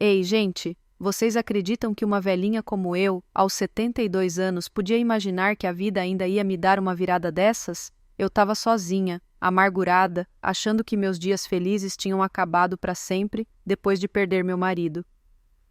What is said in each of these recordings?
Ei, gente, vocês acreditam que uma velhinha como eu, aos 72 anos, podia imaginar que a vida ainda ia me dar uma virada dessas? Eu estava sozinha, amargurada, achando que meus dias felizes tinham acabado para sempre depois de perder meu marido.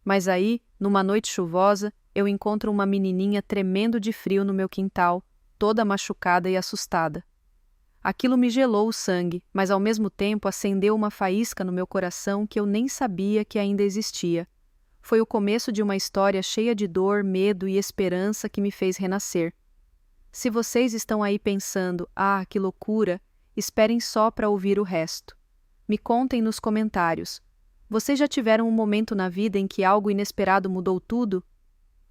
Mas aí, numa noite chuvosa, eu encontro uma menininha tremendo de frio no meu quintal, toda machucada e assustada. Aquilo me gelou o sangue, mas ao mesmo tempo acendeu uma faísca no meu coração que eu nem sabia que ainda existia. Foi o começo de uma história cheia de dor, medo e esperança que me fez renascer. Se vocês estão aí pensando, ah, que loucura, esperem só para ouvir o resto. Me contem nos comentários. Vocês já tiveram um momento na vida em que algo inesperado mudou tudo?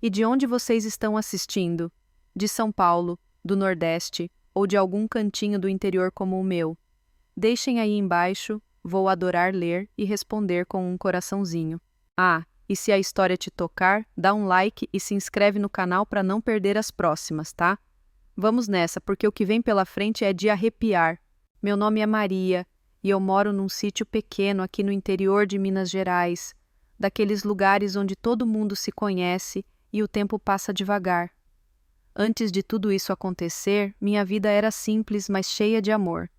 E de onde vocês estão assistindo? De São Paulo, do Nordeste, ou de algum cantinho do interior como o meu? Deixem aí embaixo, vou adorar ler e responder com um coraçãozinho. Ah, e se a história te tocar, dá um like e se inscreve no canal para não perder as próximas, tá? Vamos nessa, porque o que vem pela frente é de arrepiar. Meu nome é Maria, e eu moro num sítio pequeno aqui no interior de Minas Gerais, daqueles lugares onde todo mundo se conhece e o tempo passa devagar. Antes de tudo isso acontecer, minha vida era simples, mas cheia de amor.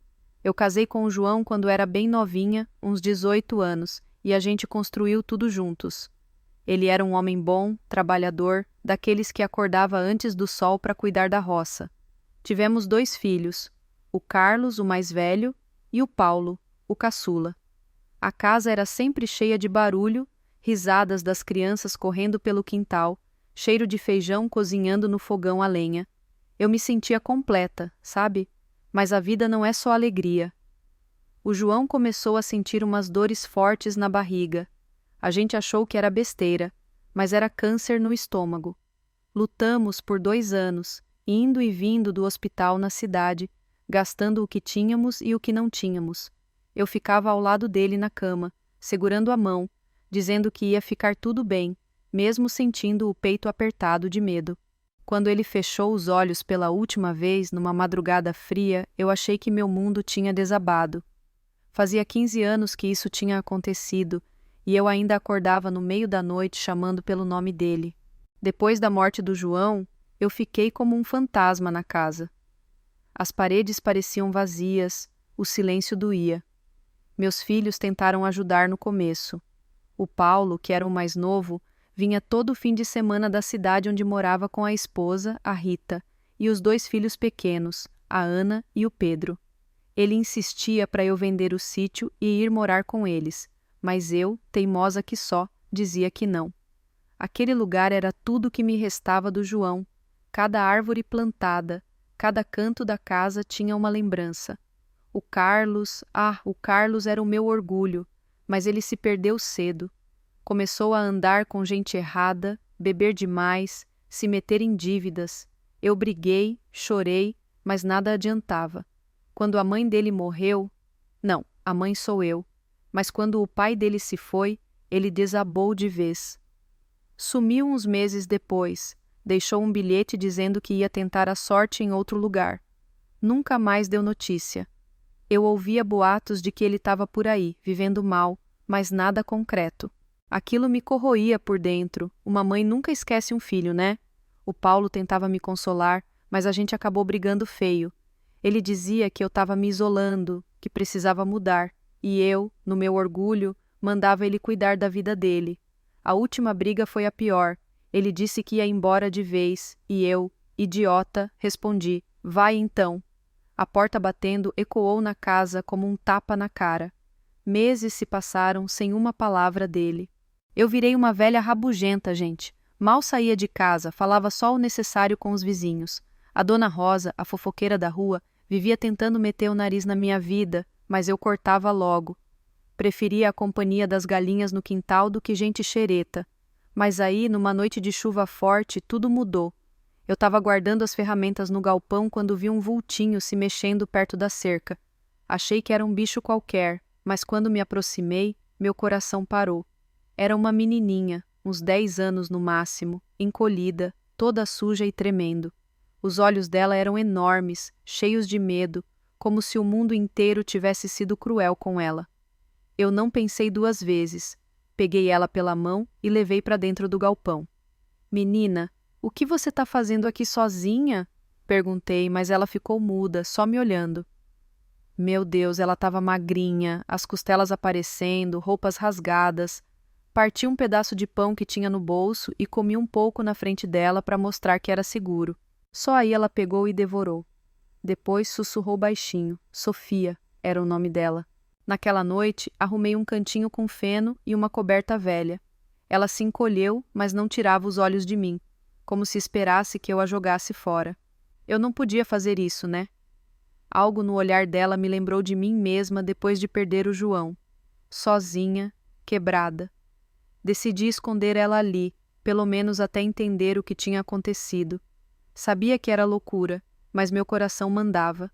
Eu casei com o João quando era bem novinha, uns 18 anos, e a gente construiu tudo juntos. Ele era um homem bom, trabalhador, daqueles que acordava antes do sol para cuidar da roça. Tivemos 2 filhos, o Carlos, o mais velho, e o Paulo, o caçula. A casa era sempre cheia de barulho, risadas das crianças correndo pelo quintal, cheiro de feijão cozinhando no fogão a lenha. Eu me sentia completa, sabe? Mas a vida não é só alegria. O João começou a sentir umas dores fortes na barriga. A gente achou que era besteira, mas era câncer no estômago. Lutamos por 2 anos, indo e vindo do hospital na cidade, gastando o que tínhamos e o que não tínhamos. Eu ficava ao lado dele na cama, segurando a mão, dizendo que ia ficar tudo bem, mesmo sentindo o peito apertado de medo. Quando ele fechou os olhos pela última vez, numa madrugada fria, eu achei que meu mundo tinha desabado. Fazia 15 anos que isso tinha acontecido, e eu ainda acordava no meio da noite chamando pelo nome dele. Depois da morte do João, eu fiquei como um fantasma na casa. As paredes pareciam vazias, o silêncio doía. Meus filhos tentaram ajudar no começo. O Paulo, que era o mais novo, vinha todo fim de semana da cidade onde morava com a esposa, a Rita, e os 2 filhos pequenos, a Ana e o Pedro. Ele insistia para eu vender o sítio e ir morar com eles, mas eu, teimosa que só, dizia que não. Aquele lugar era tudo que me restava do João. Cada árvore plantada, cada canto da casa tinha uma lembrança. O Carlos era o meu orgulho, mas ele se perdeu cedo. Começou a andar com gente errada, beber demais, se meter em dívidas. Eu briguei, chorei, mas nada adiantava. Quando a mãe dele morreu, não, a mãe sou eu, mas quando o pai dele se foi, ele desabou de vez. Sumiu uns meses depois, deixou um bilhete dizendo que ia tentar a sorte em outro lugar. Nunca mais deu notícia. Eu ouvia boatos de que ele estava por aí, vivendo mal, mas nada concreto. Aquilo me corroía por dentro. Uma mãe nunca esquece um filho, né? O Paulo tentava me consolar, mas a gente acabou brigando feio. Ele dizia que eu estava me isolando, que precisava mudar, e eu, no meu orgulho, mandava ele cuidar da vida dele. A última briga foi a pior. Ele disse que ia embora de vez, e eu, idiota, respondi: vai então. A porta batendo ecoou na casa como um tapa na cara. Meses se passaram sem uma palavra dele. Eu virei uma velha rabugenta, gente. Mal saía de casa, falava só o necessário com os vizinhos. A dona Rosa, a fofoqueira da rua, vivia tentando meter o nariz na minha vida, mas eu cortava logo. Preferia a companhia das galinhas no quintal do que gente xereta. Mas aí, numa noite de chuva forte, tudo mudou. Eu estava guardando as ferramentas no galpão quando vi um vultinho se mexendo perto da cerca. Achei que era um bicho qualquer, mas quando me aproximei, meu coração parou. Era uma menininha, uns 10 anos no máximo, encolhida, toda suja e tremendo. Os olhos dela eram enormes, cheios de medo, como se o mundo inteiro tivesse sido cruel com ela. Eu não pensei 2 vezes. Peguei ela pela mão e levei para dentro do galpão. Menina, o que você está fazendo aqui sozinha? Perguntei, mas ela ficou muda, só me olhando. Meu Deus, ela estava magrinha, as costelas aparecendo, roupas rasgadas. Parti um pedaço de pão que tinha no bolso e comi um pouco na frente dela para mostrar que era seguro. Só aí ela pegou e devorou. Depois sussurrou baixinho. Sofia era o nome dela. Naquela noite, arrumei um cantinho com feno e uma coberta velha. Ela se encolheu, mas não tirava os olhos de mim, como se esperasse que eu a jogasse fora. Eu não podia fazer isso, né? Algo no olhar dela me lembrou de mim mesma depois de perder o João. Sozinha, quebrada. Decidi esconder ela ali, pelo menos até entender o que tinha acontecido. Sabia que era loucura, mas meu coração mandava.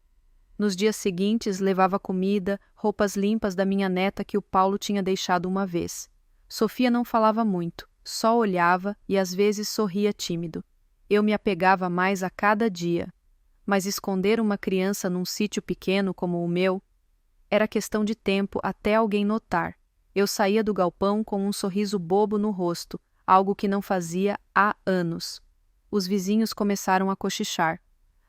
Nos dias seguintes, levava comida, roupas limpas da minha neta que o Paulo tinha deixado uma vez. Sofia não falava muito, só olhava e às vezes sorria tímido. Eu me apegava mais a cada dia. Mas esconder uma criança num sítio pequeno como o meu era questão de tempo até alguém notar. Eu saía do galpão com um sorriso bobo no rosto, algo que não fazia há anos. Os vizinhos começaram a cochichar.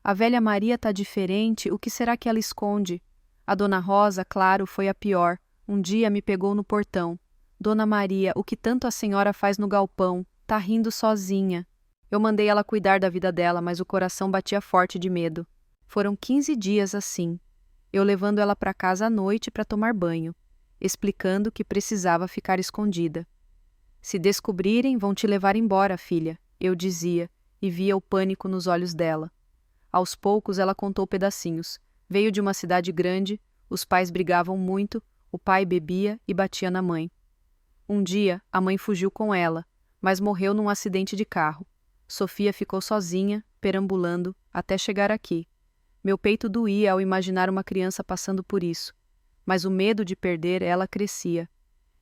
A velha Maria tá diferente, o que será que ela esconde? A dona Rosa, claro, foi a pior. Um dia me pegou no portão. Dona Maria, o que tanto a senhora faz no galpão? Tá rindo sozinha. Eu mandei ela cuidar da vida dela, mas o coração batia forte de medo. Foram 15 dias assim. Eu levando ela para casa à noite para tomar banho, explicando que precisava ficar escondida. Se descobrirem, vão te levar embora, filha, eu dizia, e via o pânico nos olhos dela. Aos poucos ela contou pedacinhos. Veio de uma cidade grande, os pais brigavam muito, o pai bebia e batia na mãe. Um dia, a mãe fugiu com ela, mas morreu num acidente de carro. Sofia ficou sozinha, perambulando, até chegar aqui. Meu peito doía ao imaginar uma criança passando por isso, mas o medo de perder ela crescia.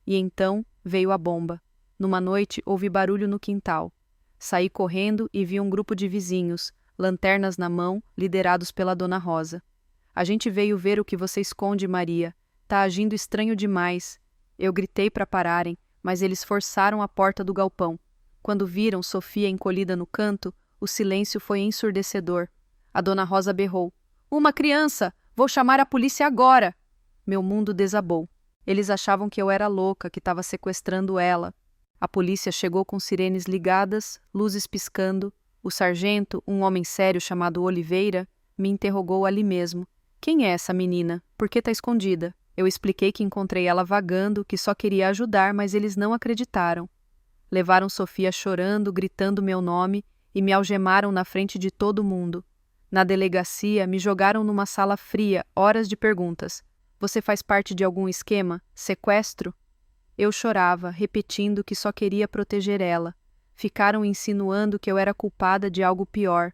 E então veio a bomba. Numa noite ouvi barulho no quintal. Saí correndo e vi um grupo de vizinhos, lanternas na mão, liderados pela Dona Rosa. A gente veio ver o que você esconde, Maria. Tá agindo estranho demais. Eu gritei para pararem, mas eles forçaram a porta do galpão. Quando viram Sofia encolhida no canto, o silêncio foi ensurdecedor. A Dona Rosa berrou. Uma criança! Vou chamar a polícia agora! Meu mundo desabou. Eles achavam que eu era louca, que estava sequestrando ela. A polícia chegou com sirenes ligadas, luzes piscando. O sargento, um homem sério chamado Oliveira, me interrogou ali mesmo. Quem é essa menina? Por que está escondida? Eu expliquei que encontrei ela vagando, que só queria ajudar, mas eles não acreditaram. Levaram Sofia chorando, gritando meu nome e me algemaram na frente de todo mundo. Na delegacia, me jogaram numa sala fria, horas de perguntas. Você faz parte de algum esquema? Sequestro? Eu chorava, repetindo que só queria proteger ela. Ficaram insinuando que eu era culpada de algo pior.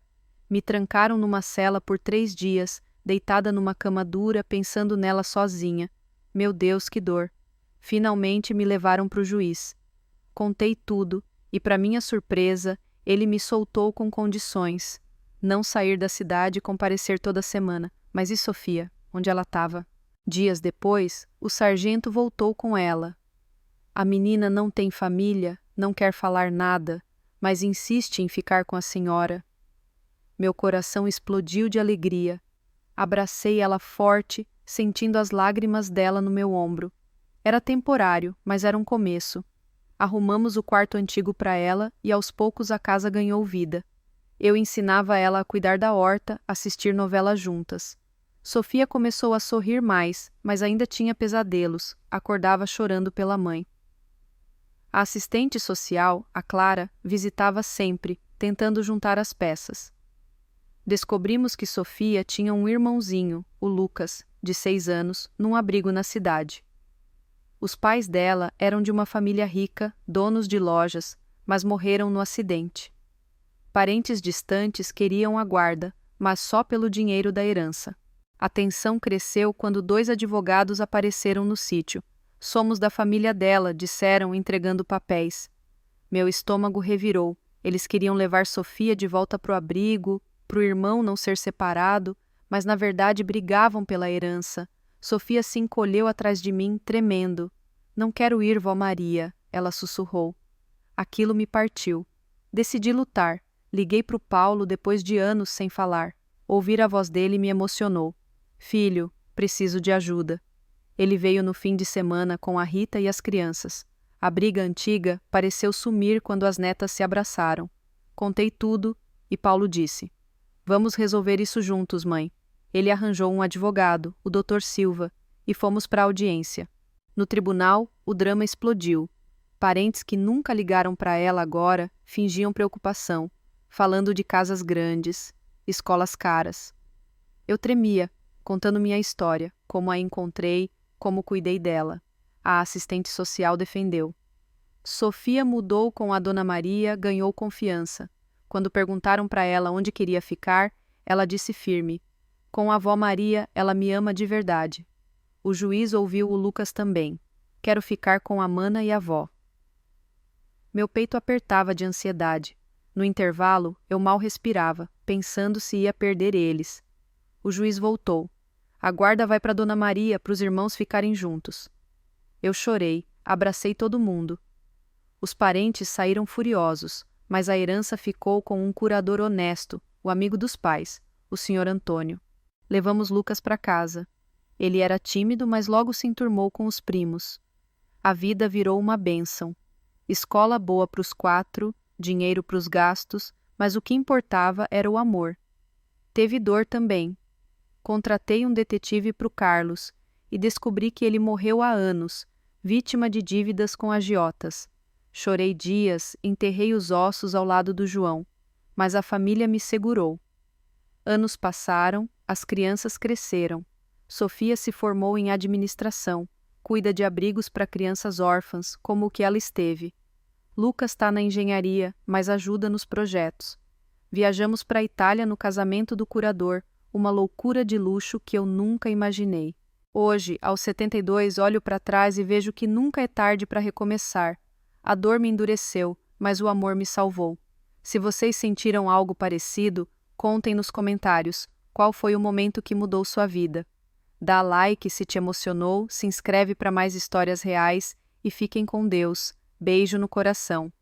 Me trancaram numa cela por 3 dias, deitada numa cama dura, pensando nela sozinha. Meu Deus, que dor! Finalmente me levaram para o juiz. Contei tudo, e para minha surpresa, ele me soltou com condições. Não sair da cidade e comparecer toda semana. Mas e Sofia? Onde ela estava? Dias depois, o sargento voltou com ela. A menina não tem família, não quer falar nada, mas insiste em ficar com a senhora. Meu coração explodiu de alegria. Abracei ela forte, sentindo as lágrimas dela no meu ombro. Era temporário, mas era um começo. Arrumamos o quarto antigo para ela e aos poucos a casa ganhou vida. Eu ensinava ela a cuidar da horta, assistir novelas juntas. Sofia começou a sorrir mais, mas ainda tinha pesadelos, acordava chorando pela mãe. A assistente social, a Clara, visitava sempre, tentando juntar as peças. Descobrimos que Sofia tinha um irmãozinho, o Lucas, de 6 anos, num abrigo na cidade. Os pais dela eram de uma família rica, donos de lojas, mas morreram no acidente. Parentes distantes queriam a guarda, mas só pelo dinheiro da herança. A tensão cresceu quando 2 advogados apareceram no sítio. Somos da família dela, disseram, entregando papéis. Meu estômago revirou. Eles queriam levar Sofia de volta pro abrigo, pro irmão não ser separado, mas na verdade brigavam pela herança. Sofia se encolheu atrás de mim, tremendo. Não quero ir, vó Maria. ela sussurrou. Aquilo me partiu. Decidi lutar. Liguei pro Paulo depois de anos sem falar. Ouvir a voz dele me emocionou. Filho, preciso de ajuda. Ele veio no fim de semana com a Rita e as crianças. A briga antiga pareceu sumir quando as netas se abraçaram. Contei tudo e Paulo disse: Vamos resolver isso juntos, mãe. Ele arranjou um advogado, o Dr. Silva, e fomos para a audiência. No tribunal, o drama explodiu. Parentes que nunca ligaram para ela agora fingiam preocupação, falando de casas grandes, escolas caras. Eu tremia, contando minha história, como a encontrei, como cuidei dela. A assistente social defendeu. Sofia mudou com a Dona Maria, ganhou confiança. Quando perguntaram para ela onde queria ficar, ela disse firme: com a avó Maria, ela me ama de verdade. O juiz ouviu o Lucas também. Quero ficar com a mana e a avó. Meu peito apertava de ansiedade. No intervalo, eu mal respirava, pensando se ia perder eles. O juiz voltou. A guarda vai para Dona Maria, para os irmãos ficarem juntos. Eu chorei, abracei todo mundo. Os parentes saíram furiosos, mas a herança ficou com um curador honesto, o amigo dos pais, o Sr. Antônio. Levamos Lucas para casa. Ele era tímido, mas logo se enturmou com os primos. A vida virou uma bênção. Escola boa para os 4, dinheiro para os gastos, mas o que importava era o amor. Teve dor também. Contratei um detetive para o Carlos e descobri que ele morreu há anos, vítima de dívidas com agiotas. Chorei dias, enterrei os ossos ao lado do João, mas a família me segurou. Anos passaram, as crianças cresceram. Sofia se formou em administração, cuida de abrigos para crianças órfãs, como o que ela esteve. Lucas está na engenharia, mas ajuda nos projetos. Viajamos para a Itália no casamento do curador, uma loucura de luxo que eu nunca imaginei. Hoje, aos 72, olho para trás e vejo que nunca é tarde para recomeçar. A dor me endureceu, mas o amor me salvou. Se vocês sentiram algo parecido, contem nos comentários qual foi o momento que mudou sua vida. Dá like se te emocionou, se inscreve para mais histórias reais e fiquem com Deus. Beijo no coração.